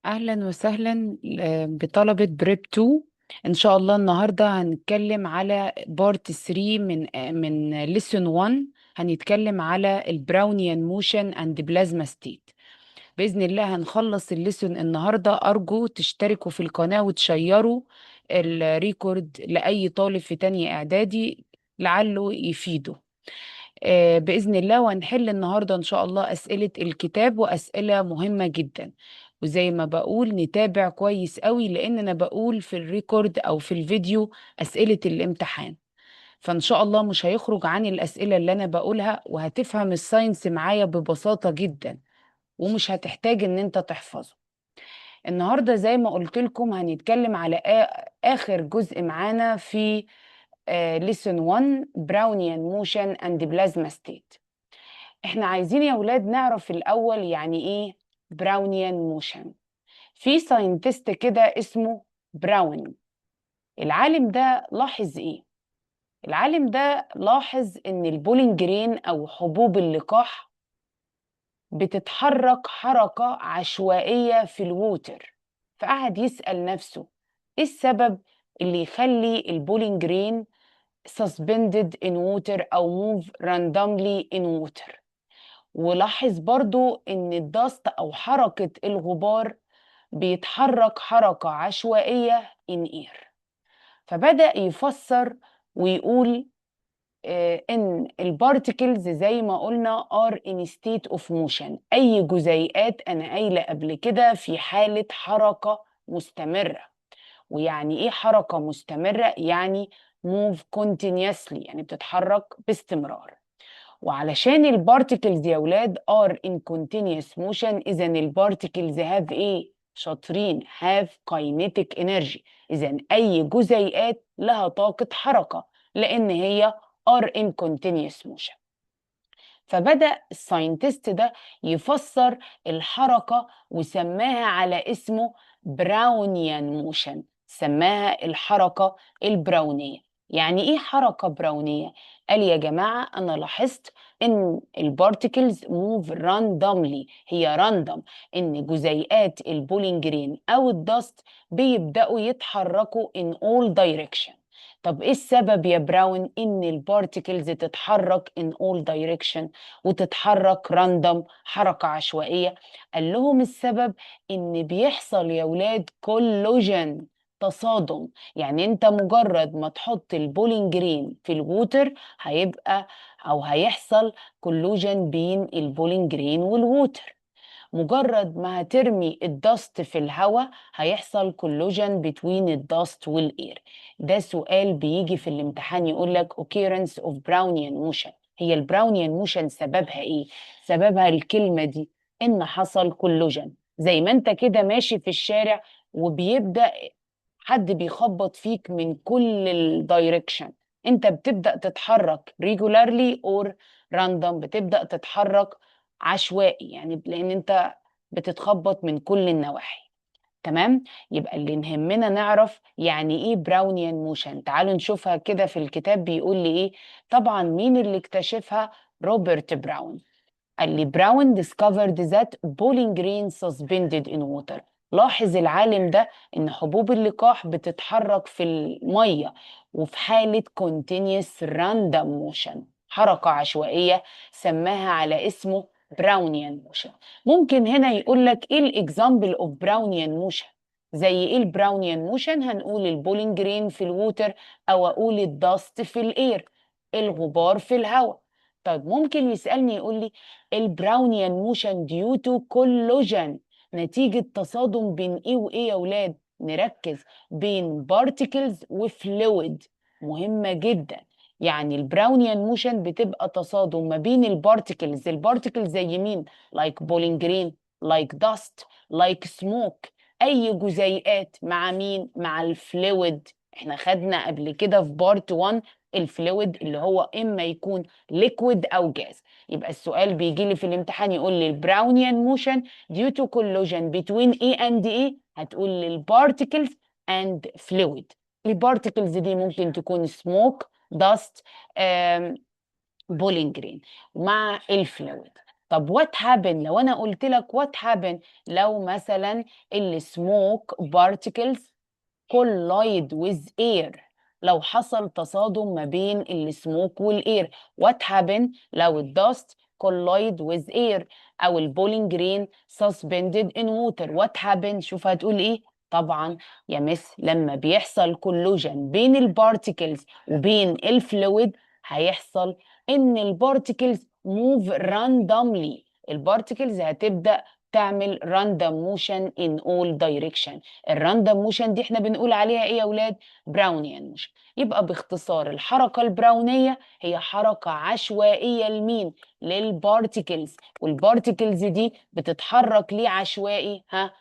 أهلا وسهلا بطلبة بريب 2. إن شاء الله النهاردة هنتكلم على بارت 3 من ليسون 1. هنتكلم على البراونيان موشن اند بلازما ستيت. بإذن الله هنخلص الليسون النهاردة. أرجو تشتركوا في القناة وتشيروا الريكورد لأي طالب في تانية إعدادي لعله يفيده. بإذن الله. وهنحل النهاردة إن شاء الله أسئلة الكتاب وأسئلة مهمة جدا. وزي ما بقول نتابع كويس قوي، لأن أنا بقول في الريكورد أو في الفيديو أسئلة الامتحان. فإن شاء الله مش هيخرج عن الأسئلة اللي أنا بقولها، وهتفهم الساينس معايا ببساطة جدا، ومش هتحتاج إن أنت تحفظه. النهاردة زي ما قلت لكم هنتكلم على آخر جزء معانا في ليسون 1 براونيان موشن اند بلازما ستيت. احنا عايزين يا ولاد نعرف الأول يعني ايه براونيان موشن. في ساينتست كده اسمه براون. العالم ده لاحظ ايه؟ العالم ده لاحظ ان البولينج جرين او حبوب اللقاح بتتحرك حركة عشوائية في الووتر. فقعد يسأل نفسه ايه السبب اللي يخلي البولينج جرين suspended in water أو move randomly in water. ولاحظ برضو ان الدست او حركة الغبار بيتحرك حركة عشوائية in air. فبدأ يفسر ويقول ان البارتيكلز زي ما قلنا are in state of motion. اي جزيئات انا قايله قبل كده في حالة حركة مستمرة. ويعني ايه حركة مستمرة؟ يعني move continuously، يعني بتتحرك باستمرار. وعلشان البارتيكلز يا ولاد are in continuous motion، اذا البارتيكلز have ايه؟ شاطرين، have kinetic energy. اذا اي جزيئات لها طاقة حركة لان هي are in continuous motion. فبدأ الساينتست ده يفسر الحركة وسماها على اسمه براونيان موشن، سماها الحركة البراونية. يعني ايه حركة براونية؟ قال يا جماعة انا لاحظت ان البارتيكلز موف راندوملي، هي راندوم، ان جزيئات البولينجرين او الدست بيبدأوا يتحركوا in all direction. طب ايه السبب يا براون ان البارتيكلز تتحرك in all direction وتتحرك راندوم، حركة عشوائية؟ قال لهم السبب ان بيحصل يا ولاد كولوجن، تصادم. يعني انت مجرد ما تحط البولينج جرين في الووتر هيبقى او هيحصل كولوجن بين البولينج جرين والووتر. مجرد ما هترمي الدست في الهواء هيحصل كولوجن بين الدست والاير. ده سؤال بيجي في الامتحان يقول لك occurrence of Brownian motion. هي البراونيان موشن سببها ايه؟ سببها الكلمة دي، ان حصل كولوجن. زي ما انت كده ماشي في الشارع وبيبدأ حد بيخبط فيك من كل الدايركشن، انت بتبدأ تتحرك regularly or random، بتبدأ تتحرك عشوائي، يعني لان انت بتتخبط من كل النواحي. تمام. يبقى اللي نهمنا نعرف يعني ايه براونيان موشن. تعالوا نشوفها كده في الكتاب بيقول لي ايه. طبعا مين اللي اكتشفها؟ روبرت براون. قال لي براون discovered that bowling green suspended in water. لاحظ العالم ده ان حبوب اللقاح بتتحرك في المية وفي حالة continuous random motion، حركة عشوائية، سماها على اسمه براونيان موشن. ممكن هنا يقول لك ايه الاكزامبل اوف براونيان موشن؟ زي ايه البراونيان موشن؟ هنقول البولينج جرين في الووتر، او اقول الدست في الاير، الغبار في الهواء. طيب ممكن يسألني يقول لي البراونيان موشن ديو تو كولوجن، نتيجة تصادم بين ايه وايه يا ولاد؟ نركز، بين بارتيكلز وفلويد. مهمة جدا. يعني البراونيان موشن بتبقى تصادم ما بين البارتيكلز. البارتيكلز زي مين؟ لايك بولينج جرين، لايك داست، لايك سموك. اي جزيئات مع مين؟ مع الفلويد. احنا خدنا قبل كده في بارت 1 الفلويد اللي هو اما يكون ليكويد او جاز. يبقى السؤال بيجي لي في الامتحان يقول لي البراونيان موشن due to collision between A and A، هتقول لي البارتيكلز and fluid. البارتيكلز دي ممكن تكون سموك، داست، بولينج جرين، مع الفلويد. طب what happen لو انا قلت لك what happen لو مثلا السموك particles collide with air، لو حصل تصادم ما بين السموك والاير. what happen لو الدست collide with air او البولينج جرين suspended in water. what happen شوف هتقول ايه. طبعا يا مس لما بيحصل كولوجن بين البارتيكلز وبين الفلويد هيحصل ان البارتيكلز move randomly. البارتيكلز هتبدأ تعمل random motion in all direction. الراندوم موشن دي احنا بنقول عليها ايه يا اولاد؟ براونيان موشن. يبقى باختصار الحركه البراونيه هي حركه عشوائيه لمين؟ للبارتيكلز. والبارتيكلز دي بتتحرك ليه عشوائي؟ ها،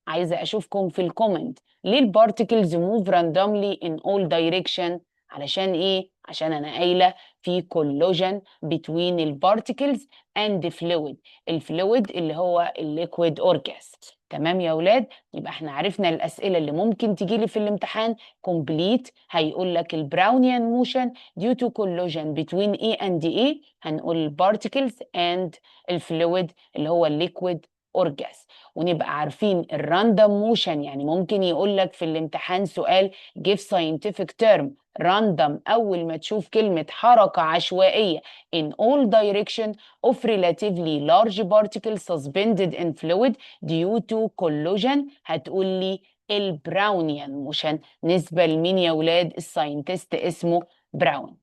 عايزه اشوفكم في الكومنت. ليه البارتيكلز موف راندوملي ان اول دايركشن؟ علشان ايه؟ عشان انا قايله في كولوجن بتوين البارتيكلز اند فلويد. الفلويد اللي هو الليكويد اورجاس. تمام يا اولاد؟ يبقى احنا عرفنا الاسئله اللي ممكن تجي لي في الامتحان كومبليت. هيقول لك البراونيان موشن due to collision between A and A، هنقول البارتيكلز اند الفلويد اللي هو الليكويد اورجاس. ونبقى عارفين الراندوم موشن، يعني ممكن يقول لك في الامتحان سؤال give scientific term راندوم. اول ما تشوف كلمة حركة عشوائية in all direction of relatively large particles suspended in fluid due to collision هتقول لي البراونيان موشن. نسبة لمين يا ولاد؟ الساينتست اسمه براون.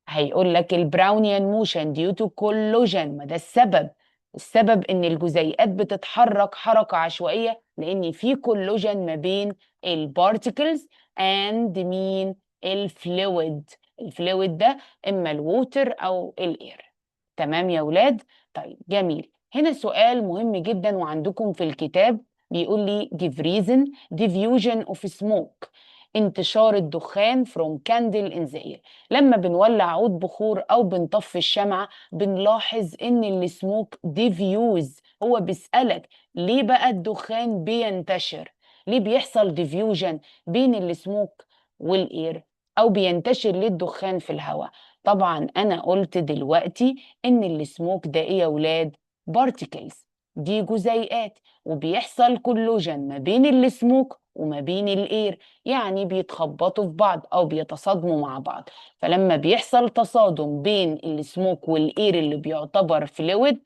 هيقول لك البراونيان موشن ديو تو كولوجن، ما ده السبب. السبب ان الجزيئات بتتحرك حركة عشوائية لان في كولوجن ما بين البارتيكلز اند مين؟ الفلويد. الفلويد ده اما الووتر او الاير. تمام يا ولاد؟ طيب جميل. هنا سؤال مهم جدا وعندكم في الكتاب بيقول لي give reason diffusion of smoke، انتشار الدخان from candle in the air. لما بنولع عود بخور او بنطفي الشمعة بنلاحظ ان السموك ديفيوز. هو بيسألك ليه بقى الدخان بينتشر؟ ليه بيحصل ديفيوجن بين السموك والاير؟ او بينتشر ليه الدخان في الهواء؟ طبعا انا قلت دلوقتي ان السموك ده ايه يا ولاد؟ بارتيكلز، دي جزيئات، وبيحصل كولوجن ما بين السموك وما بين الاير، يعني بيتخبطوا في بعض او بيتصادموا مع بعض. فلما بيحصل تصادم بين السموك والاير اللي بيعتبر فلويد،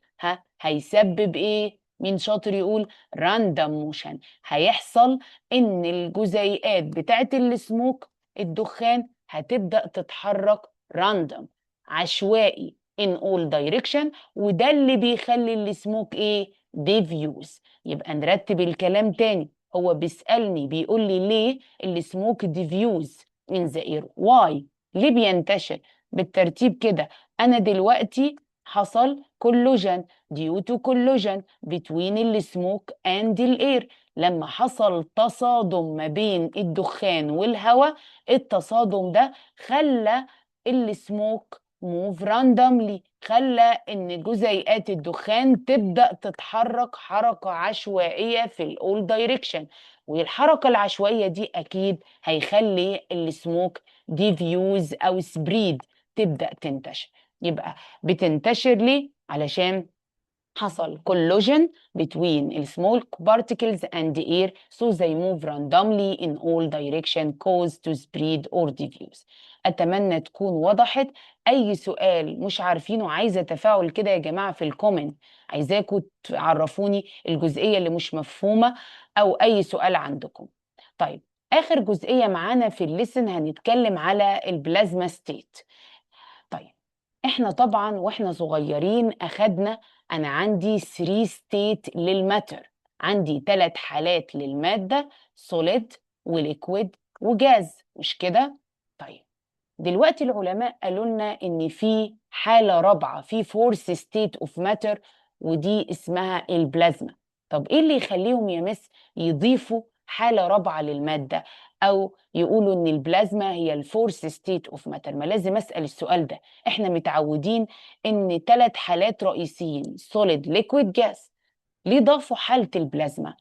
هيسبب ايه؟ مين شاطر يقول؟ راندم موشن. هيحصل ان الجزيئات بتاعت السموك الدخان هتبدأ تتحرك راندم، عشوائي in all direction، وده اللي بيخلي السموك ايه؟ ديفيوز. يبقى نرتب الكلام تاني. هو بيسألني بيقول لي ليه السموك ديفيوز in the air؟ واي؟ ليه بينتشر؟ بالترتيب كده. انا دلوقتي حصل collision due to collision between السموك and الاير. لما حصل تصادم ما بين الدخان والهواء، التصادم ده خلى السموك موف راندوملي، خلى ان جزيئات الدخان تبدأ تتحرك حركة عشوائية في الاول دايركشن. والحركة العشوائية دي اكيد هيخلي السموك ديفيوز او سبريد، تبدأ تنتشر. يبقى بتنتشر ليه؟ علشان حصل collision between small particles and air so they move randomly in all direction cause to spread or diffuse. أتمنى تكون وضحت. أي سؤال مش عارفينه عايزة تفاعل كده يا جماعة في الكومنت، عايزاكم تعرفوني الجزئية اللي مش مفهومة أو أي سؤال عندكم. طيب آخر جزئية معانا في الليسن هنتكلم على البلازما ستيت. طيب احنا طبعا واحنا صغيرين اخدنا انا عندي 3 ستيت للماتر، عندي 3 حالات للمادة: سوليد وليكويد وجاز، مش كده؟ طيب دلوقتي العلماء قالوا لنا ان في حالة رابعة، في فورث ستيت اوف ماتر، ودي اسمها البلازما. طب ايه اللي يخليهم يا مس يضيفوا حالة رابعة للمادة او يقولوا ان البلازما هي الفورث ستيت اوف ماتر؟ ما لازم اسأل السؤال ده. احنا متعودين ان 3 حالات رئيسيين: سوليد ليكويد جاز. ليه ضافوا حالة البلازما؟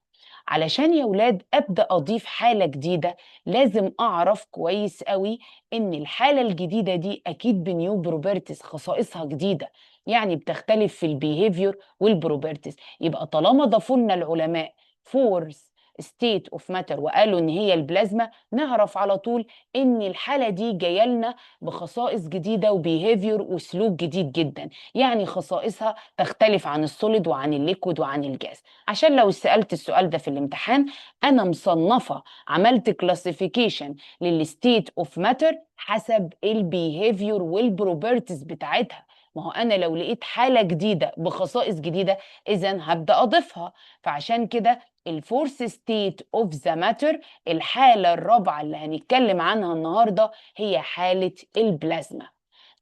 علشان يا ولاد أبدأ أضيف حالة جديدة لازم أعرف كويس قوي إن الحالة الجديدة دي أكيد بنيو بروبرتيز، خصائصها جديدة. يعني بتختلف في البيهيفير والبروبرتيز. يبقى طالما ضافوا لنا العلماء فورس ستيت اوف ماتر وقالوا ان هي البلازما، نعرف على طول ان الحاله دي جايه لنا بخصائص جديده وبيهيفير وسلوك جديد جدا، يعني خصائصها تختلف عن السوليد وعن الليكويد وعن الجاز. عشان لو سالت السؤال ده في الامتحان، انا مصنفه، عملت كلاسيفيكيشن للستيت اوف ماتر حسب البيهيفير والبروبرتيز بتاعتها. ما هو انا لو لقيت حاله جديده بخصائص جديده، اذا هبدا اضيفها. فعشان كده الفورث ستيت اوف ذا ماتر، الحاله الرابعه اللي هنتكلم عنها النهارده، هي حاله البلازما.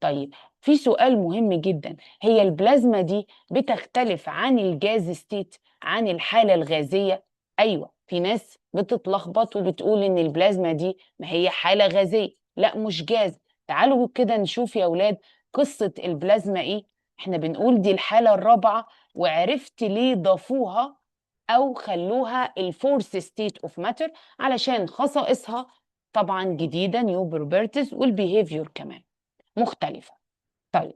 طيب، في سؤال مهم جدا، هي البلازما دي بتختلف عن الجاز ستيت، عن الحالة الغازية؟ أيوة، في ناس بتتلخبط وبتقول إن البلازما دي ما هي حالة غازية، لا مش جاز. تعالوا كده نشوف يا أولاد قصة البلازما إيه. إحنا بنقول دي الحالة الرابعة، وعرفت ليه ضافوها أو خلوها الفورث ستيت اوف ماتر، علشان خصائصها طبعا جديدة، نيو بروبرتيز، والبيهيفير كمان مختلفة. طيب،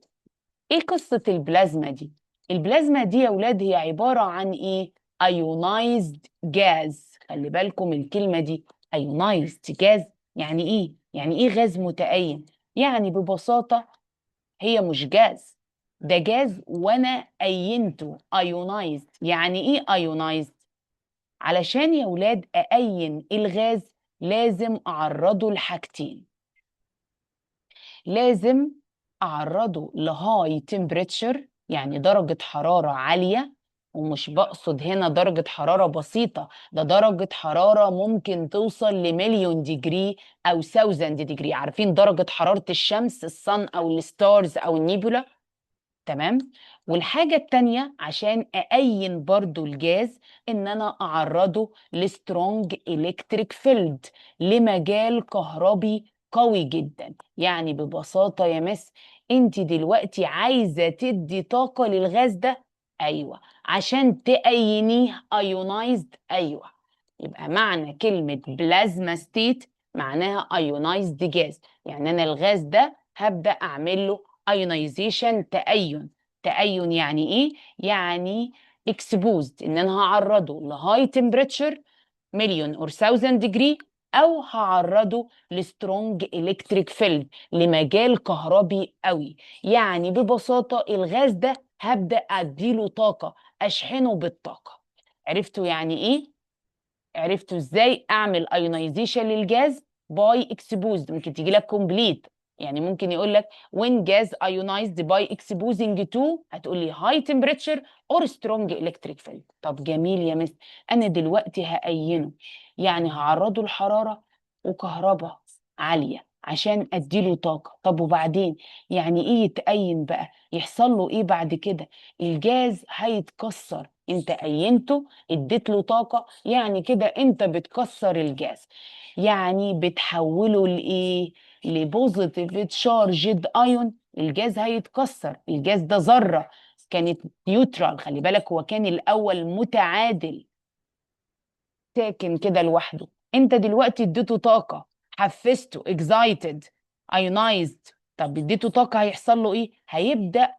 ايه قصة البلازما دي؟ البلازما دي يا ولاد هي عبارة عن ايه؟ ايونايزد جاز. خلي بالكم الكلمة دي، ايونايزد جاز. يعني ايه؟ يعني ايه غاز متأين؟ يعني ببساطة هي مش جاز، ده جاز وانا أينته ايونايزد. يعني ايه ايونايزد؟ علشان يا ولاد أأين الغاز لازم أعرضه لحاجتين. لازم أعرضه لهاي تمبريتشر، يعني درجة حرارة عالية، ومش بقصد هنا درجة حرارة بسيطة، ده درجة حرارة ممكن توصل لمليون ديجري أو 1000 ديجري. عارفين درجة حرارة الشمس، الصن أو الستارز أو النيبولا؟ تمام. والحاجة التانية عشان أأين برضو الجاز، إن أنا أعرضه لسترونج إلكتريك فيلد، لمجال كهربي قوي جدا. يعني ببساطة يا مس، أنت دلوقتي عايزة تدي طاقة للغاز ده؟ أيوة، عشان تأينيه أيونايزد. أيوة، يبقى معنى كلمة بلازما ستيت معناها أيونايزد جاز، يعني أنا الغاز ده هبدأ أعمل له ايونايزيشن، تأين. تأين يعني ايه؟ يعني exposed، ان انا هعرضه لهاي تمبريتشر، مليون اور 1000 ديجري، او هعرضه لسترونج الكتريك فيلد، لمجال كهربي قوي. يعني ببساطة الغاز ده هبدأ اديله طاقة، اشحنه بالطاقة. عرفتوا يعني ايه؟ عرفتوا ازاي اعمل ايونايزيشن للجاز؟ باي اكسبوزد. ممكن تيجي لك كومبليت، يعني ممكن يقول لك when gas ionized by exposing to، هتقول لي high temperature or strong electric field. طب جميل يا مس، انا دلوقتي هأينه، يعني هعرضه لحرارة وكهرباء عالية عشان اديله طاقة. طب وبعدين يعني ايه يتأين بقى؟ يحصل له ايه بعد كده؟ الجاز هيتكسر. انت أينته، اديت له طاقة، يعني كده انت بتكسر الجاز، يعني بتحوله لايه؟ لبوزيتيف تشارجد ايون. الجاز هيتكسر، الجاز ده ذرة كانت نيوترال، خلي بالك هو كان الاول متعادل ساكن كده لوحده، انت دلوقتي اديته طاقة، حفزته اكزايتد ايونايزد. طب اديته طاقة هيحصل له ايه؟ هيبدأ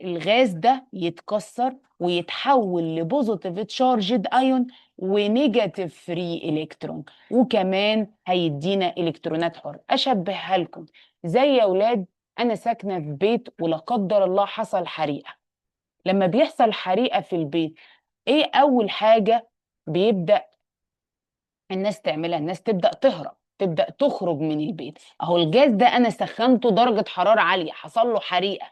الغاز ده يتكسر ويتحول لبوزيتيف تشارجد ايون ونيجاتيف فري الكترون، وكمان هيدينا الكترونات حر. اشبهها لكم زي يا اولاد، انا ساكنه في بيت ولا قدر الله حصل حريقه. لما بيحصل حريقه في البيت، ايه اول حاجه بيبدا الناس تعملها؟ الناس تبدا تهرب، تبدا تخرج من البيت. اهو الجاز ده انا سخنته درجه حراره عاليه، حصل له حريقه.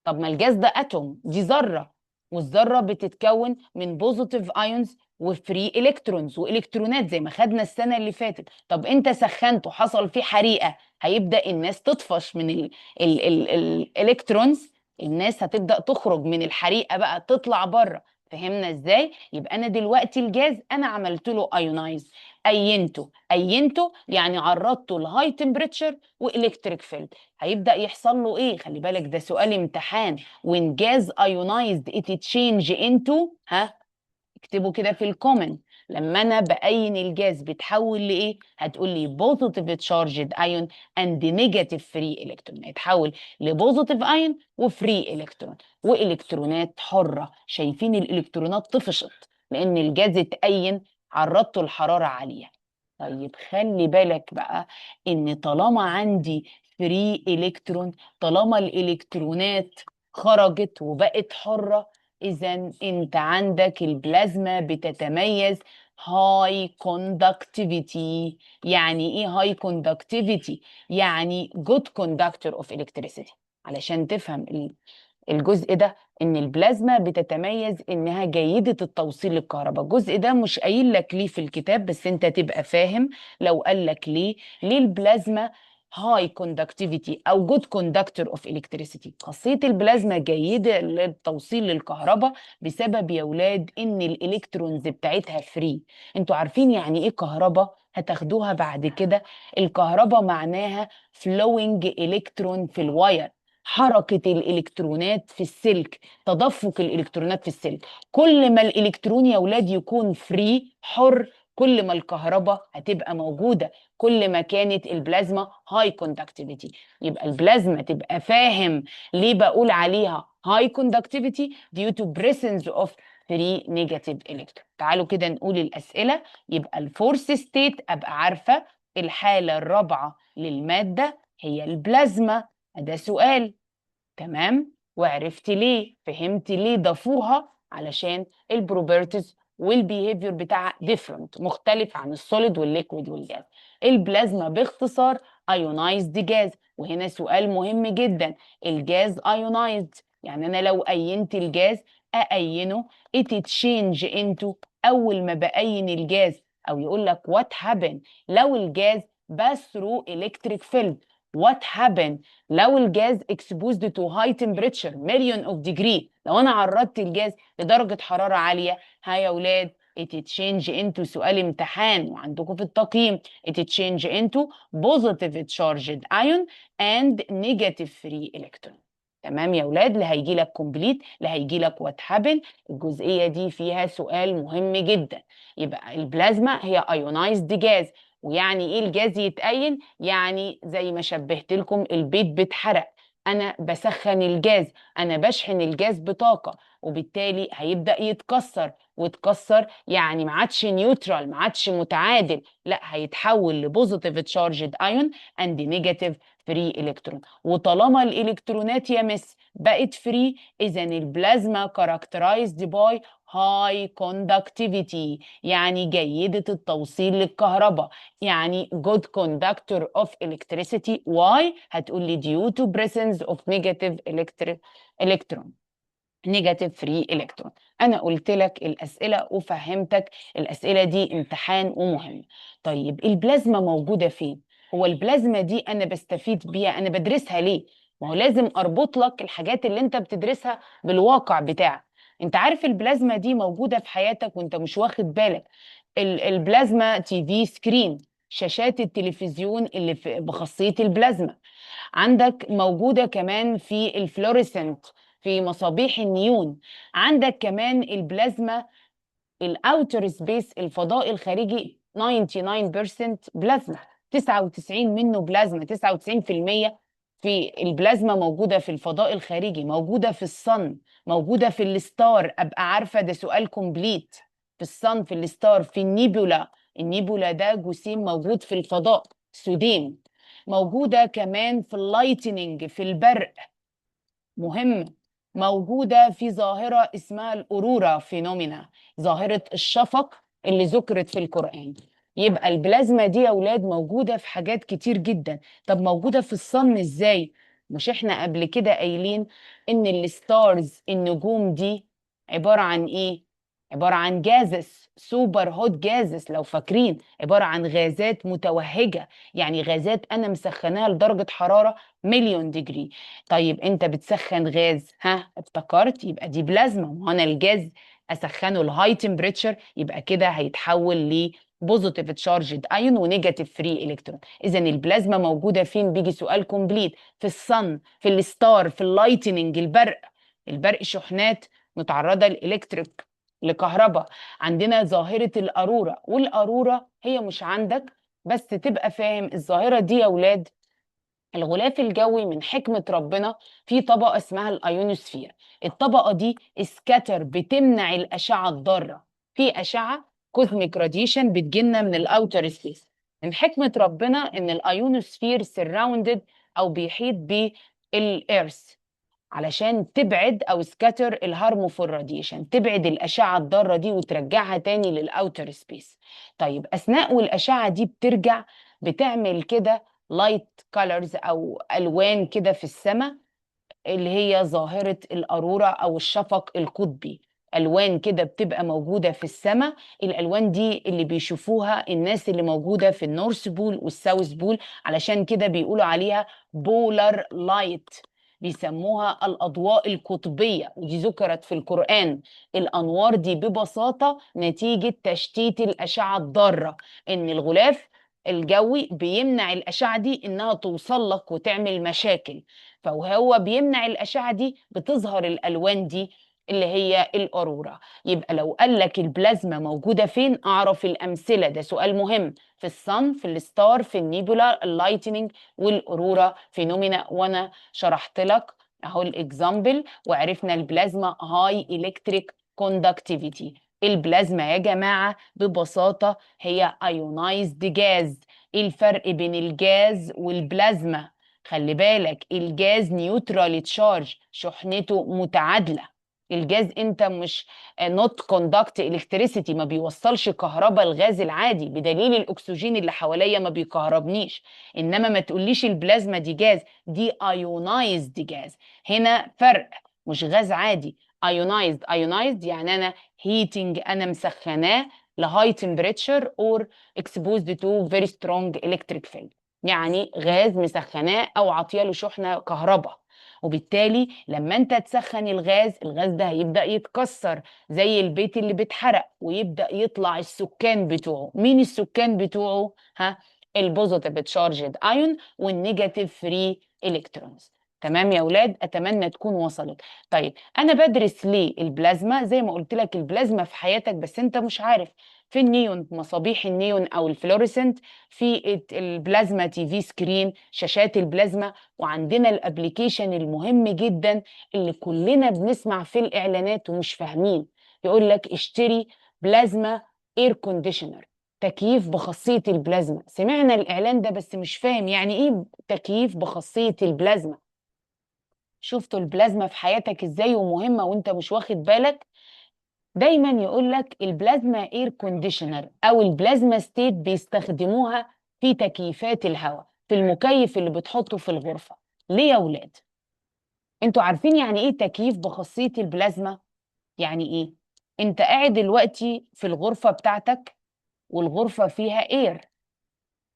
طب ما الجاز ده اتوم، دي ذره، والذره بتتكون من بوزيتيف ايونز وفري الكترونز والكترونات زي ما خدنا السنه اللي فاتت. طب انت سخنته، حصل فيه حريقه، هيبدا الناس تطفش من الالكترونز، الناس هتبدا تخرج من الحريقه بقى، تطلع بره. فهمنا ازاي؟ يبقى انا دلوقتي الجاز انا عملت له ايونايز، اينته يعني عرضته لهاي تمبريتشر والكتريك فيلد. هيبدأ يحصل له ايه؟ خلي بالك ده سؤال امتحان. when gas ionized it change into، ها، اكتبوا كده في الكومنت، لما انا باين الجاز بيتحول لايه، هتقول لي بوزيتيف تشارجد ايون اند نيجاتيف فري الكترون، هيتحول لبوزيتيف ايون وفري الكترون والكترونات حره. شايفين الالكترونات طفشت لان الجاز اتأين، عرضته لحراره عاليه. طيب خلي بالك بقى ان طالما عندي فري الكترون، طالما الالكترونات خرجت وبقت حره، اذا انت عندك البلازما بتتميز هاي كوندكتيفيتي. يعني ايه هاي كوندكتيفيتي؟ يعني جود كوندكتور اوف الكتريسيتي. علشان تفهم الجزء ده، ان البلازما بتتميز انها جيدة التوصيل للكهرباء. الجزء ده مش قايل لك ليه في الكتاب، بس انت تبقى فاهم لو قال لك ليه البلازما هاي كوندكتيفيتي او جود كوندكتور اوف الكتريسيتي. خاصية البلازما جيدة للتوصيل للكهرباء بسبب يا ولاد ان الالكترونز بتاعتها فري. انتوا عارفين يعني ايه كهرباء؟ هتاخدوها بعد كده. الكهرباء معناها flowing electron في الواير، حركة الإلكترونات في السلك، تدفق الإلكترونات في السلك. كل ما الإلكترون يا ولاد يكون فري حر، كل ما الكهرباء هتبقى موجودة، كل ما كانت البلازما هاي كوندكتيفيتي. يبقى البلازما تبقى فاهم ليه بقول عليها هاي كوندكتيفيتي due to presence of free negative electron. تعالوا كده نقول الأسئلة. يبقى الفورس ستيت أبقى عارفة الحالة الرابعة للمادة هي البلازما. ده سؤال. تمام. وعرفت ليه، فهمت ليه ضافوها، علشان البروبرتيز والبيهيفير بتاعها ديفرنت، مختلف عن السوليد والليكويد والجاز. البلازما باختصار ايونايزد جاز. وهنا سؤال مهم جدا، الجاز ايونايزد يعني انا لو اينت الجاز اأينه it change into. اول ما بأين الجاز، او يقول لك what happen لو الجاز pass through electric field. what happen لو الجاز exposed to high temperature million of degree. لو انا عرضت الجاز لدرجة حرارة عالية، ها يا ولاد it change into، سؤال امتحان وعندكم في التقييم، it change into positive charged ion and negative free electron. تمام يا ولاد، اللي هيجي لك كومبليت، اللي هيجي لك وات هابن. الجزئيه دي فيها سؤال مهم جدا. يبقى البلازما هي ايونايزد جاز. ويعني ايه الجاز يتأين؟ يعني زي ما شبهت لكم البيت بيتحرق، انا بسخن الجاز، انا بشحن الجاز بطاقه، وبالتالي هيبدأ يتكسر. واتكسر يعني ما عادش نيوترال، ما عادش متعادل، لا هيتحول لبوزيتيف تشارجد ايون اند نيجاتيف فري الكترون. وطالما الالكترونات يا مس بقت فري، اذا البلازما كاركترايزد باي هاي كوندكتيفيتي، يعني جيدة التوصيل للكهرباء، يعني good conductor of electricity. why؟ هتقول لي due to presence of negative electron نيجاتيف فري الكترون. انا قلت لك الاسئله وفهمتك الاسئله دي امتحان ومهم. طيب البلازما موجوده فين؟ هو البلازما دي انا بستفيد بيها، انا بدرسها ليه؟ ما هو لازم اربط لك الحاجات اللي انت بتدرسها بالواقع بتاعك. انت عارف البلازما دي موجوده في حياتك وانت مش واخد بالك. البلازما تي في سكرين، شاشات التلفزيون اللي بخاصيه البلازما. عندك موجودة كمان في الفلوريسنت، في مصابيح النيون. عندك كمان البلازما الاوتر سبيس، الفضاء الخارجي 99% بلازما، 99 منه بلازما، 99% في البلازما موجودة في الفضاء الخارجي، موجودة في الصن، موجودة في الستار. أبقى عارفة ده سؤال كومبليت. في الصن، في الستار، في النيبولا. النيبولا ده جسيم موجود في الفضاء، سودين. موجودة كمان في اللايتنينج، في البرق، مهمة. موجودة في ظاهرة اسمها الأورورا فينومينا، ظاهرة الشفق اللي ذكرت في القرآن. يبقى البلازما دي يا أولاد موجودة في حاجات كتير جدا. طب موجودة في الصن إزاي؟ مش إحنا قبل كده قايلين إن الستارز، النجوم دي عبارة عن إيه؟ عبارة عن جازس، سوبر هوت جازس، لو فاكرين عبارة عن غازات متوهجة، يعني غازات أنا مسخناها لدرجة حرارة مليون ديجري. طيب انت بتسخن غاز، ها افتكرت، يبقى دي بلازما. ما انا الجاز اسخنه لهاي تمبريتشر، يبقى كده هيتحول ل بوزيتيف تشارجد ايون ونيجاتيف فري الكترون. اذا البلازما موجوده فين؟ بيجي سؤال كومبليت. في الصن، في الستار، في اللايتنينج، البرق. البرق شحنات متعرضه للالكتريك لكهرباء. عندنا ظاهرة القارورة، والقارورة هي مش عندك، بس تبقى فاهم الظاهرة دي يا ولاد. الغلاف الجوي من حكمة ربنا في طبقة اسمها الايونوسفير. الطبقة دي سكاتر بتمنع الأشعة الضارة. في أشعة كوزميك راديشن بتجيلنا من الأوتر سبيس. من حكمة ربنا إن الايونوسفير سراوندد أو بيحيط بالإيرث، علشان تبعد او سكاتر الهارموفول راديشن، تبعد الاشعه الضاره دي وترجعها تاني للاوتر سبيس. طيب اثناء والاشعه دي بترجع، بتعمل كده لايت كولرز او الوان كده في السماء، اللي هي ظاهرة القارورة أو الشفق القطبي. ألوان كده بتبقى موجودة في السماء. الألوان دي اللي بيشوفوها الناس اللي موجودة في النورث بول والساوث بول، علشان كده بيقولوا عليها بولار لايت، بيسموها الأضواء القطبية، ودي ذكرت في القرآن. الأنوار دي ببساطة نتيجة تشتيت الأشعة الضارة، إن الغلاف الجوي بيمنع الأشعة دي إنها توصل لك وتعمل مشاكل. فهو بيمنع الأشعة دي، بتظهر الألوان دي اللي هي القارورة. يبقى لو قال لك البلازما موجودة فين، أعرف الأمثلة. ده سؤال مهم. في الصن، في الستار، في النيبولا، اللايتنينج، والقارورة فينومينا. وأنا شرحت لك أهو الإكزامبل، وعرفنا البلازما هاي إلكتريك كوندكتيفيتي. البلازما يا جماعة ببساطة هي ايونايزد جاز. ايه الفرق بين الجاز والبلازما؟ خلي بالك، الجاز نيوترال تشارج، شحنته متعادله. الجاز انت مش نوت كوندكت الكتريسيتي، ما بيوصلش كهرباء الغاز العادي، بدليل الاكسجين اللي حواليا ما بيكهربنيش. انما ما تقوليش البلازما دي جاز، دي ايونايزد جاز. هنا فرق، مش غاز عادي. ايونايزد يعني انا هيتنج، انا مسخناه لهاي تمبريتشر اور اكسبوزد تو فيري سترونج الكتريك فيلد، يعني غاز مسخناه او عطياله شحنه كهرباء. وبالتالي لما انت تسخن الغاز، الغاز ده هيبدا يتكسر زي البيت اللي بيتحرق، ويبدا يطلع السكان بتوعه. مين السكان بتوعه؟ ها، البوزيتيف تشارجد ايون والنيجاتيف فري الكترونز. تمام يا اولاد، اتمنى تكون وصلت. طيب انا بدرس ليه البلازما؟ زي ما قلت لك البلازما في حياتك بس انت مش عارف. في النيون، مصابيح النيون او الفلوريسنت، في البلازما تي في سكرين، شاشات البلازما. وعندنا الابليكيشن المهم جدا اللي كلنا بنسمع في الاعلانات ومش فاهمين، يقول لك اشتري بلازما اير كونديشنر، تكييف بخاصية البلازما. سمعنا الإعلان ده بس مش فاهم يعني إيه تكييف بخاصية البلازما. شفتوا البلازما في حياتك إزاي ومهمة وإنت مش واخد بالك؟ دايما يقول لك البلازما اير كونديشنر او البلازما ستيت بيستخدموها في تكييفات الهواء، في المكيف اللي بتحطه في الغرفة. ليه يا ولاد؟ انتوا عارفين يعني ايه تكييف بخاصية البلازما؟ يعني ايه؟ انت قاعد دلوقتي في الغرفة بتاعتك، والغرفة فيها اير.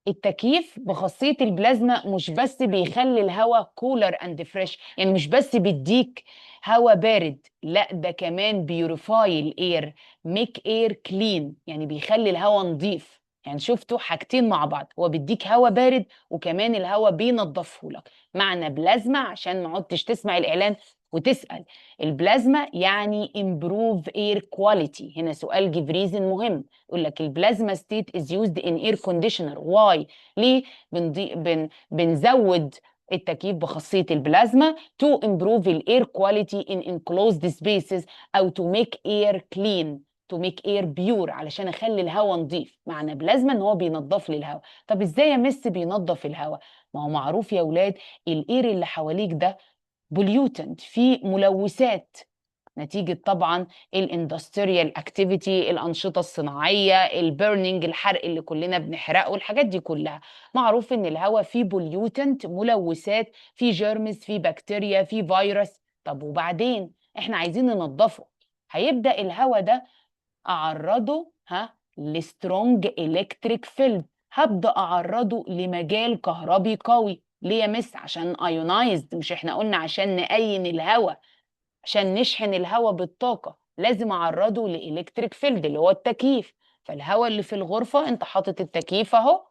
التكييف بخاصية البلازما مش بس بيخلي الهواء كولر اند فريش، يعني مش بس بيديك هواء بارد، لا ده كمان بيوريفاي الاير، ميك اير كلين، يعني بيخلي الهواء نظيف. يعني شفتوا حاجتين مع بعض، هو بيديك هواء بارد وكمان الهواء بينضفه لك. معنى بلازما عشان ما عدتش تسمع الاعلان وتسأل. البلازما يعني improve air quality. هنا سؤال جبريزن مهم، يقول لك البلازما ستيت از يوزد ان اير كونديشنر. واي؟ ليه بنزود التكييف بخاصيه البلازما؟ to improve الاير كواليتي in enclosed spaces، او to make air clean، to make air pure، علشان اخلي الهواء نظيف. معنى بلازما ان هو بينظف لي الهواء. طب ازاي يا مس بينظف الهواء؟ ما هو معروف يا اولاد، الاير اللي حواليك ده بوليوتنت، فيه ملوثات، نتيجة طبعا الاندستريال اكتيفيتي، الأنشطة الصناعية، البيرنينج، الحرق اللي كلنا بنحرقه، الحاجات دي كلها. معروف ان الهواء فيه بوليوتنت، ملوثات، فيه جيرمز، فيه بكتيريا، فيه فيروس. طب وبعدين احنا عايزين ننظفه. هيبدأ الهواء ده اعرضه لسترونج الكتريك فيلد، هبدأ اعرضه لمجال كهربي قوي. ليه يا مس؟ عشان ايونايزد، مش احنا قلنا عشان نأين الهواء، عشان نشحن الهواء بالطاقة لازم اعرضه لإلكتريك فيلد اللي هو التكييف. فالهواء اللي في الغرفة، انت حاطط التكييف اهو،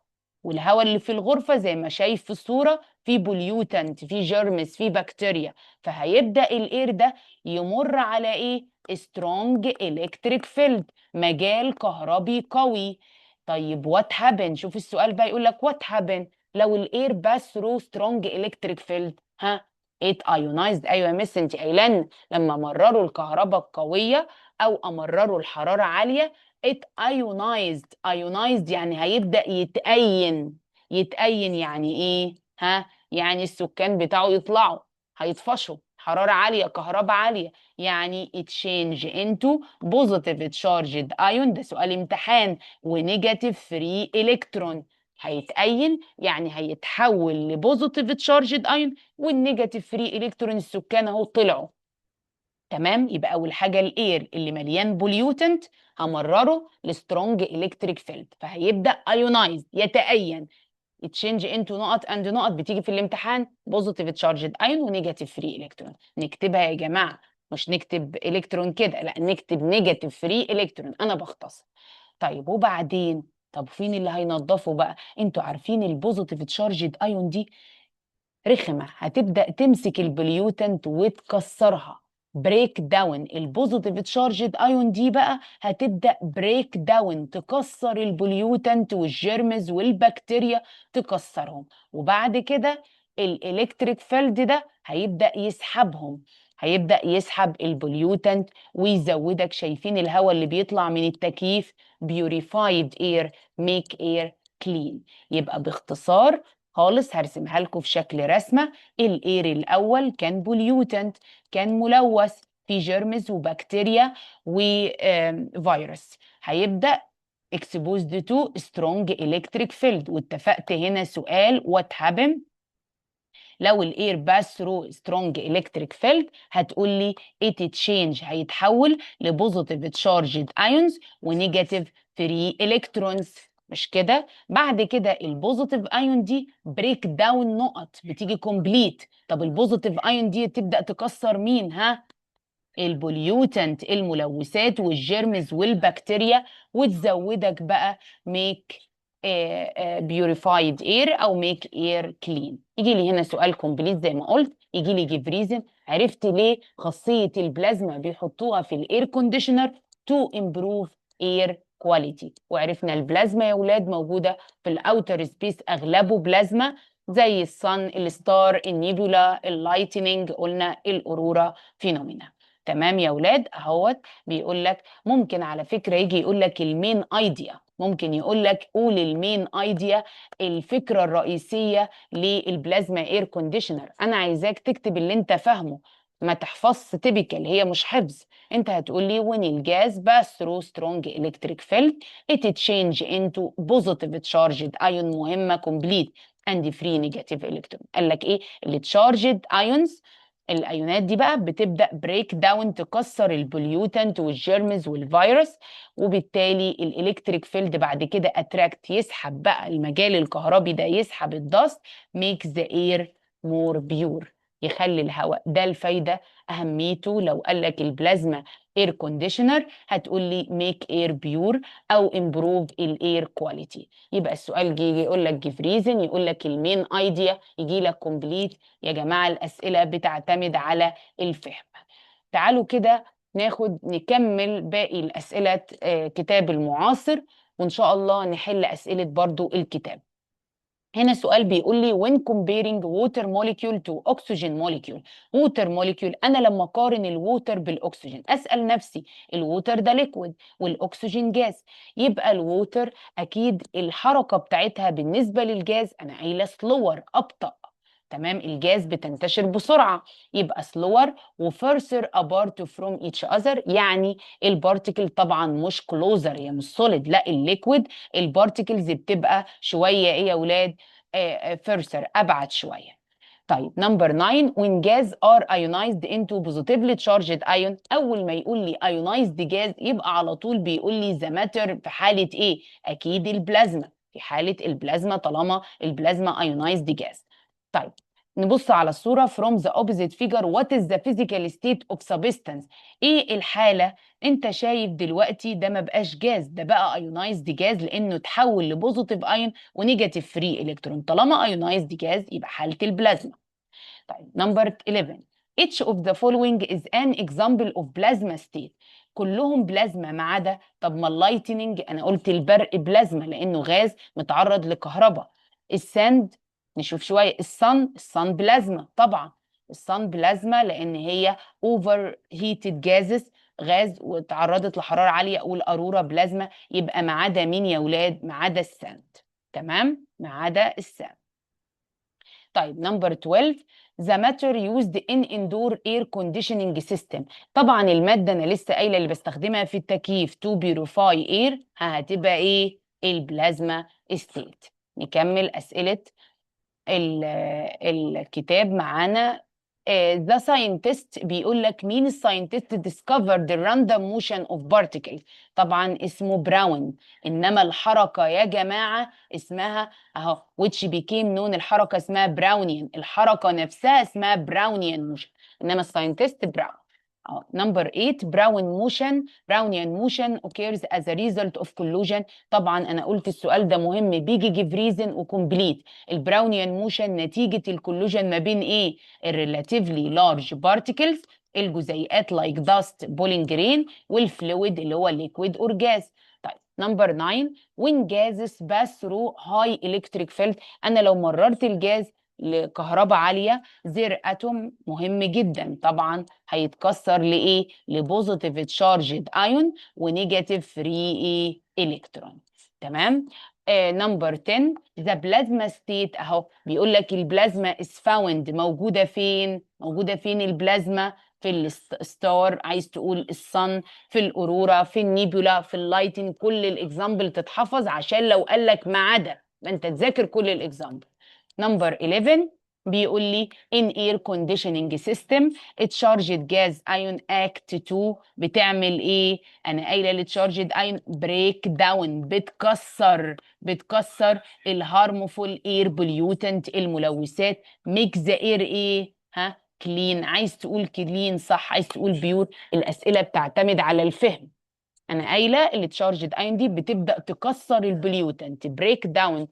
والهواء اللي في الغرفة زي ما شايف في الصورة في بوليوتنت، في جيرمز، في بكتيريا. فهيبدأ الاير ده يمر على ايه؟ سترونج الكتريك فيلد، مجال كهربي قوي. طيب وات هابن، شوف السؤال بقى يقول لك وات هابن لو الاير باس ثرو سترونج الكتريك فيلد؟ ها، ات ايونايزد. ايوه يا مس انت قايلان لما مرروا الكهرباء القويه او امرروا الحراره عاليه ات ايونايزد. ايونايزد يعني هيبدا يتأين. يتأين يعني ايه؟ ها، يعني السكان بتاعه يطلعوا، هيطفشوا، حراره عاليه، كهرباء عاليه، يعني اتشينج انتو بوزيتيف تشارجد ايون. ده سؤال امتحان. ونيجاتيف فري الكترون. هيتأين يعني هيتحول لبوزيتيف تشارجد ايون، والنيجاتيف فري الكترون السكان اهو طلعوا. تمام، يبقى اول حاجه الاير اللي مليان بوليوتنت همرره لسترونج الكتريك فيلد، فهيبدا ايونايز يتأين، يتشينج انتو نقط اند نقط بتيجي في الامتحان، بوزيتيف تشارجد ايون ونيجاتيف فري الكترون. نكتبها يا جماعه، مش نكتب الكترون كده، لا نكتب نيجاتيف فري الكترون، انا بختصر. طيب وبعدين، طب فين اللي هينضفوا بقى؟ انتوا عارفين البوزيتيف تشارجد ايون دي رخمه، هتبدا تمسك البليوتنت وتكسرها، بريك داون. البوزيتيف تشارجد ايون دي بقى هتبدا بريك داون، تكسر البليوتنت والجيرمز والبكتيريا، تكسرهم. وبعد كده الالكتريك فيلد ده هيبدا يسحبهم، هيبدا يسحب البليوتنت ويزودك. شايفين الهواء اللي بيطلع من التكييف؟ بيوريفايد اير ميك اير كلين. يبقى باختصار خالص هرسمها لكم في شكل رسمه. الاير الاول كان بوليوتنت، كان ملوث، في جيرمز وبكتيريا وفيروس. هيبدا exposed to strong electric field. واتفقت هنا سؤال what happened لو الاير باس ثرو سترونج الكتريك فيلد؟ هتقول لي ات تشينج، هيتحول لبوزيتيف تشارجد ايونز ونيجاتيف فري الكترونز. مش كده؟ بعد كده البوزيتيف ايون دي بريك داون نقط بتيجي كومبليت. طب البوزيتيف ايون دي تبدا تكسر مين؟ ها، البوليوتنت، الملوثات والجيرمز والبكتيريا، وتزودك بقى ميك بيوريفايد اير او ميك اير كلين. يجي لي هنا سؤال كومبليت زي ما قلت، يجي لي جيف ريزن. عرفت ليه خاصيه البلازما بيحطوها في الاير كونديشنر؟ تو امبروف اير كواليتي. وعرفنا البلازما يا اولاد موجوده في الاوتر سبيس، اغلبه بلازما زي الصن، الستار، النيبولا، اللايتنينج، قلنا الاورورا فينومينا. تمام يا ولاد اهوت. بيقول لك ممكن على فكره يجي يقول لك المين ايديا، ممكن يقول لك قول المين ايديا، الفكره الرئيسيه للبلازما اير كونديشنر. انا عايزاك تكتب اللي انت فاهمه، ما تحفظش تيبيكال، هي مش حفظ. انت هتقول لي when الجاز باس ثرو سترونج الكتريك فيلد it change into positive charged ion مهمه complete and free negative electron. قال لك ايه اللي تشارجد ايونز؟ الايونات دي بقى بتبدا بريك داون، تكسر البوليوتنت والجيرمز والفيروس، وبالتالي الالكتريك فيلد بعد كده اتراكت، يسحب بقى المجال الكهربي ده، يسحب الدست، ميك ذا اير مور بيور، يخلي الهواء ده الفايده اهميته. لو قال لك البلازما اير كونديشنر هتقول لي ميك اير بيور او امبروف الاير كواليتي. يبقى السؤال يجي يقول لك جيف ريزن، يقول لك المين ايديا، يجي لك كومبليت. يا جماعة الأسئلة بتعتمد على الفهم. تعالوا كده ناخد نكمل باقي الأسئلة كتاب المعاصر، وإن شاء الله نحل أسئلة برضو الكتاب. هنا سؤال بيقول لي when comparing water molecule to oxygen molecule. water molecule، أنا لما أقارن الووتر بالأكسجين أسأل نفسي الووتر ده ليكويد والأكسجين جاز، يبقى الووتر أكيد الحركة بتاعتها بالنسبة للجاز أنا قايلة slower، أبطأ. تمام، الجاز بتنتشر بسرعة، يبقى slower و further apart from each other. يعني البارتيكل طبعا مش closer، هي مش solid، لا الليكويد البارتيكلز بتبقى شوية ايه يا ولاد؟ further، أبعد شوية. طيب نمبر 9 when gas are ionized into positively charged ion. أول ما يقول لي ionized gas يبقى على طول بيقول لي the matter في حالة إيه؟ أكيد البلازما، في حالة البلازما طالما البلازما ionized gas. طيب نبص على الصورة from the opposite figure what is the physical state of substance. ايه الحالة؟ انت شايف دلوقتي ده ما بقاش جاز، ده بقى ionized جاز لانه اتحول لبوزيتيف ايون ونيجاتيف فري الكترون. طالما ionized جاز يبقى حالة البلازما. طيب نمبر 11 each of the following is an example of plasma state. كلهم بلازما ما عدا، طب ما اللايتنينج انا قلت البرق بلازما لانه غاز متعرض لكهرباء. الساند نشوف شويه، الصن بلازما طبعا، الصن بلازما لان هي اوفر هيتد جازز، غاز وتعرضت لحراره عاليه. والقاروره بلازما. يبقى ما عدا مين يا ولاد؟ ما عدا الساند. تمام، ما عدا الساند. طيب نمبر 12 the matter used in indoor air conditioning system. طبعا المادة أنا لسه قايلة اللي بستخدمها في التكييف to purify air هتبقى إيه؟ البلازما ستيت. نكمل أسئلة الكتاب معانا. the scientist بيقول لك مين الساينتست discovered the random motion of particles. طبعا اسمه براون. انما الحركه يا جماعه اسمها اهو which became known، الحركه اسمها براونيان، الحركه نفسها اسمها براونيان موشن، انما الساينتست براون. نمبر 8 براونيان موشن occurs as a result of collision. طبعا انا قلت السؤال ده مهم، بيجي give reason وكومبليت. البراونيان موشن نتيجه الكولوجن ما بين ايه؟ الريلاتيفلي لارج بارتيكلز، الجزيئات لايك داست بولينج جرين، والفلويد اللي هو ليكويد اور جاز. طيب نمبر 9 when gases pass through high electric field. انا لو مررت الجاز لكهرباء عاليه زير اتوم مهم جدا طبعا هيتكسر لايه؟ لبوزيتيف تشارجد ايون ونيجاتيف فري ايه؟ الكترون. تمام. نمبر 10 ذا بلازما ستيت اهو بيقول لك البلازما is found موجوده فين؟ موجوده فين البلازما؟ في الستار، عايز تقول الصن، في الاورورا، في النيبولا، في اللايتن. كل الاكزامبل تتحفظ عشان لو قال لك ما عدا ما انت تذاكر كل الاكزامبل. نمبر 11 بيقول لي in air conditioning system charged gas ion act to بتعمل ايه؟ انا قايله للتشارجد ايون بريك داون، بتكسر الهارمفول اير بوليوتنت الملوثات، ميك ذا اير ايه؟ ها كلين. عايز تقول كلين صح، عايز تقول بيور. الاسئله بتعتمد على الفهم. انا قايله التشارجد ايون دي بتبدا تكسر البوليوتنت، بريك داون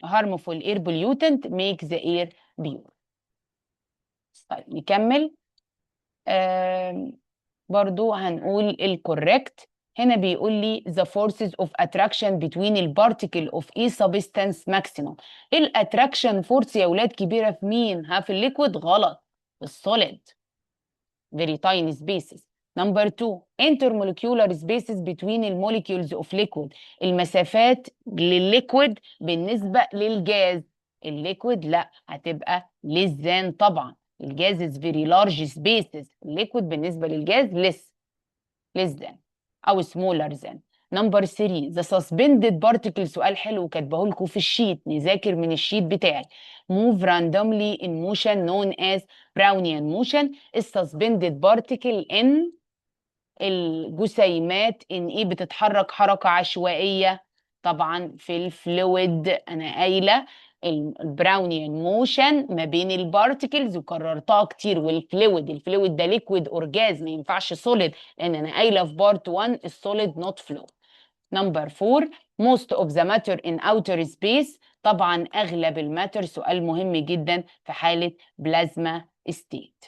harmful air pollutant make the air pure. طيب نكمل. برضو هنقول الكوريكت. هنا بيقول لي the forces of attraction between the particle of a substance maximum. الاتراكشن فورس يا ولاد كبيرة في مين؟ ها في الليكويد؟ غلط، السوليد very tiny spaces. Number 2 intermolecular spaces between the molecules of liquid. المسافات للليكويد بالنسبة للجاز. الليكويد لا هتبقى less than طبعا. الجاز is very large spaces، الليكويد بالنسبة للجاز less than أو smaller than. نمبر 3 the suspended particle. سؤال حلو كاتبه لكم في الشيت، نذاكر من الشيت بتاعي. move randomly in motion known as Brownian motion. السسبندد particle in الجسيمات ان ايه؟ بتتحرك حركة عشوائية طبعا في الفلويد. انا قايله البراونيان موشن ما بين البارتكلز وكررتها كتير. والفلويد، الفلويد ده ليكويد اور جاز، ما ينفعش سوليد لان انا قايله في بارت 1 السوليد نوت فلو. نمبر 4 most of the matter in outer space. طبعا اغلب الماتر، سؤال مهم جدا في حاله بلازما ستيت.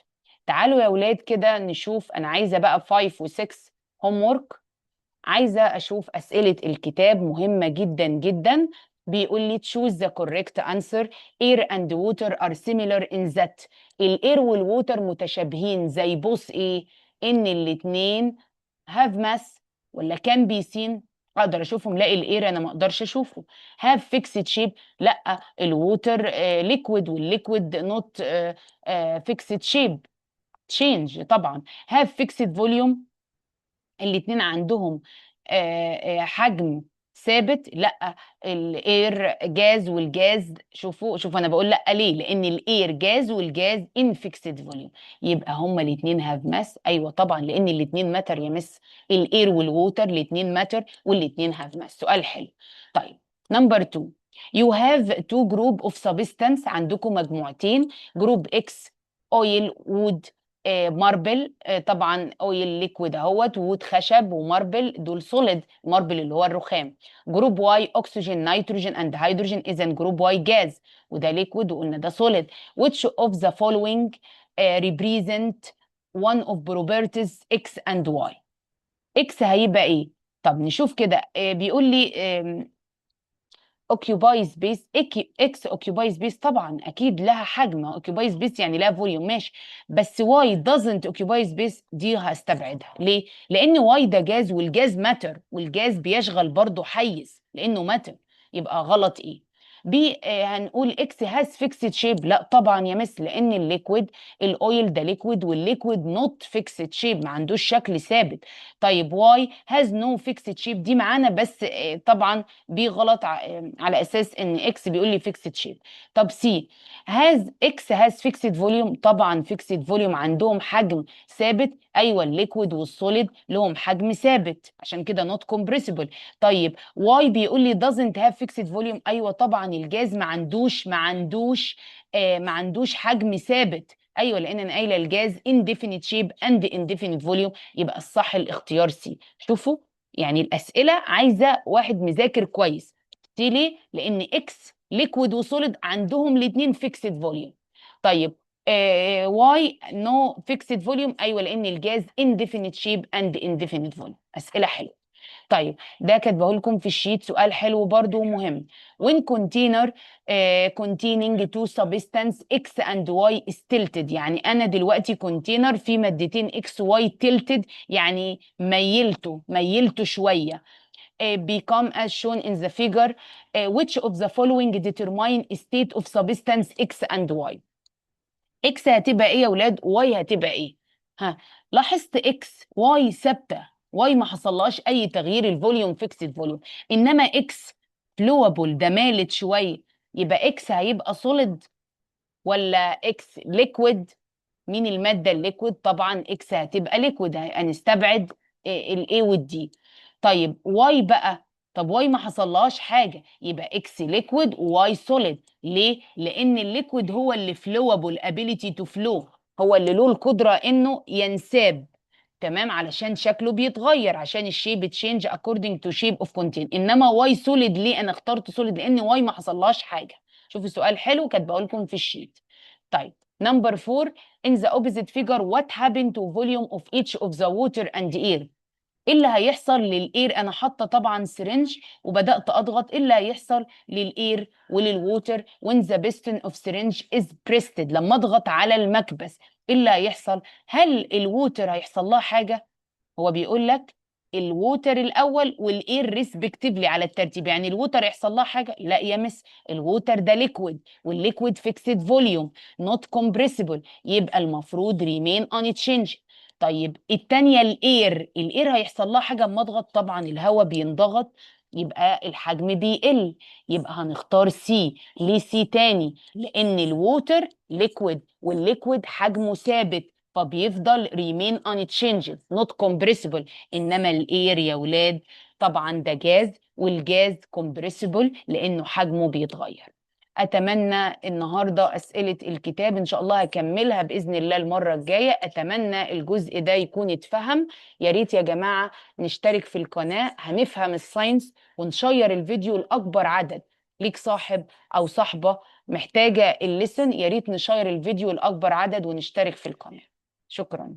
تعالوا يا ولاد كده نشوف، انا عايزه بقى 5 و6 homework. عايزه اشوف اسئله الكتاب مهمه جدا جدا. بيقول لي choose the correct answer. air and water are similar in that. الاير والووتر متشابهين زي بص ايه؟ ان الاتنين have mass ولا can be seen. اقدر اشوفهم؟ لا الاير انا ما اقدرش اشوفه. have fixed shape، لا الووتر liquid والليكويد not fixed shape change طبعا. have fixed volume، الاتنين عندهم حجم ثابت. لا الاير جاز والجاز، شوفوا انا بقول لا ليه؟ لان الاير جاز والجاز ان فيكسد فوليوم. يبقى هما الاتنين هاف ماس. ايوه طبعا لان الاتنين ماتر يا مس. الاير والووتر الاتنين ماتر والاتنين هاف ماس. سؤال حلو. طيب نمبر 2 You have two group of substance، عندكم مجموعتين، جروب X oil wood ماربل، طبعا اويل ليكويد اهوت، وود خشب، وماربل دول سوليد، ماربل اللي هو الرخام. جروب واي اكسجين نيتروجين اند هيدروجين، اذا جروب واي جاز، وده ليكويد وقلنا ده سوليد. which of the following represent one of properties X and Y؟ X هيبقى ايه؟ طب نشوف كده، بيقول لي اوكيوباي سبيس، اكس اوكيوباي سبيس طبعا اكيد لها حجم، اوكيوباي سبيس يعني لها فوليوم ماشي، بس واي دازنت اوكيوباي سبيس دي هستبعدها ليه؟ لان واي ده جاز، والجاز ماتر، والجاز بيشغل برضه حيز لانه ماتر، يبقى غلط ايه؟ بي هنقول اكس هاز فيكسد شيب، لا طبعا يا مس، لان الليكويد، الاويل ده ليكويد، والليكويد نوت فيكسد شيب، ما عندوش شكل ثابت. طيب واي هاز نو فيكسد شيب دي معانا، بس طبعا بي غلط على اساس ان اكس بيقول لي فيكسد شيب. طب سي، هاز اكس هاز فيكسد فوليوم، طبعا فيكسد فوليوم، عندهم حجم ثابت، ايوه الليكويد والسوليد لهم حجم ثابت، عشان كده نوت كومبريسيبل. طيب واي بيقول لي doesn't have fixed volume، ايوه طبعا الجاز ما عندوش حجم ثابت، ايوه لان انا قايله الجاز indefinite shape and indefinite volume، يبقى الصح الاختيار سي. شوفوا، يعني الاسئله عايزه واحد مذاكر كويس. دي ليه؟ لان اكس ليكويد وسوليد عندهم الاثنين فيكسد فوليوم. طيب واي نو فيكسد فوليوم، ايوه لان الجاز indefinite shape and indefinite volume. اسئله حلوه. طيب ده كاتبه لكم في الشيت، سؤال حلو برضو ومهم. when container containing two substance X and Y is tilted، يعني انا دلوقتي كونتينر فيه مادتين X و Y tilted، يعني ميلته شويه. become as shown in the figure. which of the following determine state of substance X and Y؟ اكس هتبقى ايه يا ولاد؟ واي هتبقى ايه؟ ها، لاحظت اكس واي ثابته، واي ما حصلهاش اي تغيير، الفوليوم فيكسد فوليوم، انما اكس فلوبل ده مالت شويه، يبقى اكس هيبقى سوليد ولا اكس ليكويد؟ مين المادة الليكويد؟ طبعا اكس هتبقى ليكويد، هنستبعد الاي والدي. طيب واي بقى، طب واي ما حصلهاش حاجة، يبقى اكس ليكويد وواي سوليد. ليه؟ لان الليكويد هو اللي فلوبل ابيليتي تو فلو، هو اللي له القدرة انه ينساب، تمام، علشان شكله بيتغير، عشان الشيب تشينج according to shape of contain. انما واي سوليد ليه انا اخترت سوليد؟ لان واي ما حصلهاش حاجة. شوفوا سؤال حلو كاتبه لكم في الشيت. طيب نمبر 4، in the opposite figure what happened to volume of each of the water and air؟ ايه اللي هيحصل للاير؟ انا حاطه طبعا سرنج وبدات اضغط، ايه اللي هيحصل للاير وللووتر when the piston of syringe is pressed؟ لما اضغط على المكبس ايه اللي هيحصل؟ هل الووتر هيحصل لها حاجه؟ هو بيقول لك الووتر الاول والاير ريسبكتيفلي على الترتيب، يعني الووتر يحصل لها حاجه؟ لا يا مس، الووتر ده ليكويد، والليكويد فيكسد فوليوم نوت كومبريسيبل، يبقى المفروض ريمين ان تشينج. طيب التانية الاير هيحصل لها حاجه اما اضغط؟ طبعا الهواء بينضغط، يبقى الحجم بيقل، يبقى هنختار سي. ليه سي تاني؟ لان الووتر ليكويد، والليكويد حجمه ثابت، فبيفضل remain unchanged not compressible. انما الاير يا ولاد طبعا ده جاز، والجاز compressible لانه حجمه بيتغير. اتمنى النهارده اسئله الكتاب ان شاء الله هكملها باذن الله المره الجايه، اتمنى الجزء ده يكون اتفهم. يا ريت يا جماعه نشترك في القناه، هنفهم الساينس ونشير الفيديو لاكبر عدد. ليك صاحب او صاحبه محتاجه الليسن، يا ريت نشير الفيديو لاكبر عدد ونشترك في القناه. شكرا.